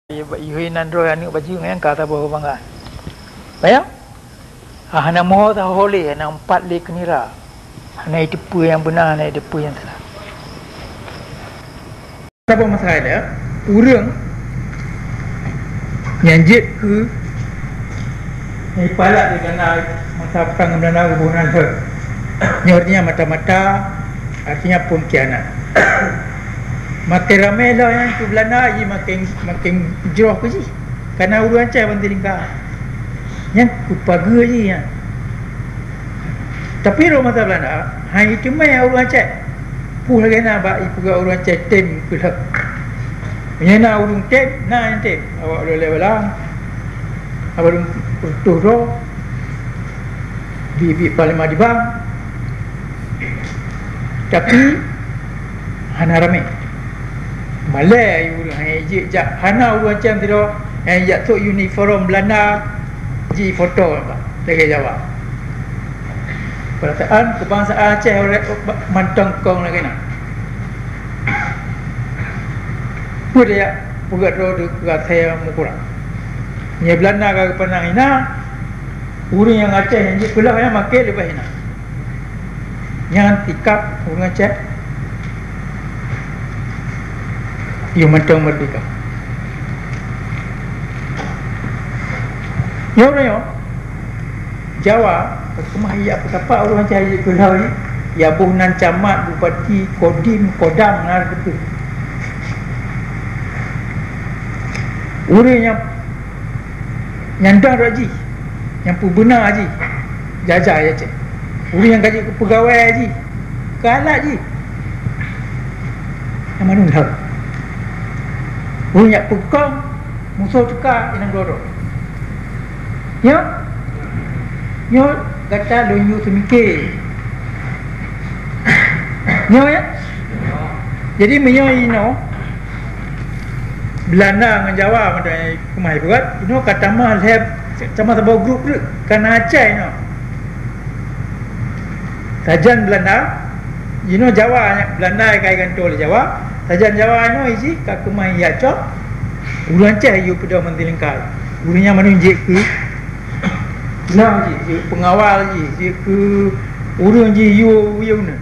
Ihinan roh ani baju yang kata bawa bangga. Bayang? Hana moho ta hole hana empat le kenira. Hana itu yang benar, hana itu yang salah. Apa masalah dia? Urang yang jet ke ni palak dia kena masa perang Belanda hubungan ke. Ni artinya mata-mata, artinya pemkianat. Makin ramai lah yang tu Belanda je makin jeroh ke je. Kerana urang cai bantu lingkar. Yang kupaga je yang. Tapi orang mata Belanda, hang itu mai urang cai. Puh lagi nak bak ipu urang cai tem kelak. Menyana urang tem, na yang tem. Awak boleh belang. Awak tuh roh. Bibi paling di bang. Tapi hana ramai. Malay urang hejik jak hana urang macam tu yang jak tu uniform Belanda ji foto apa lagi jawab perasaan kebangsaan Aceh oleh mantong kong lagi nak pun dia buat roda kat saya mukurang ni Belanda ke penang ina urang yang Aceh yang ji pulau yang makai lebih ina yang tikap urang Aceh ia mantong merdeka. Ya orang yo Jawa kemah ia apa orang cari pulau ni ya buhnan camat bupati kodim kodam ngar betul. Urang yang dah haji yang pembina haji jajah ya cik. Urang yang gaji pegawai haji kalah haji. Yang mana dah punya pekong musuh tukar inang dorok. Ya? Nyo kata lonyu semikir. Nyo ya? Jadi menyo ino Belanda dengan Jawa macam kumai buat, ino kata mah lab sama sebuah grup tu kan Aceh ino. Sajan Belanda, ino Jawa Belanda kai gantul Jawa. Sajan Jawa ino isi ka kumai ya cok. Urang Aceh you pada mentilingkai. Urangnya menunjuk ke nah ji pengawal ji ke urang ji you na.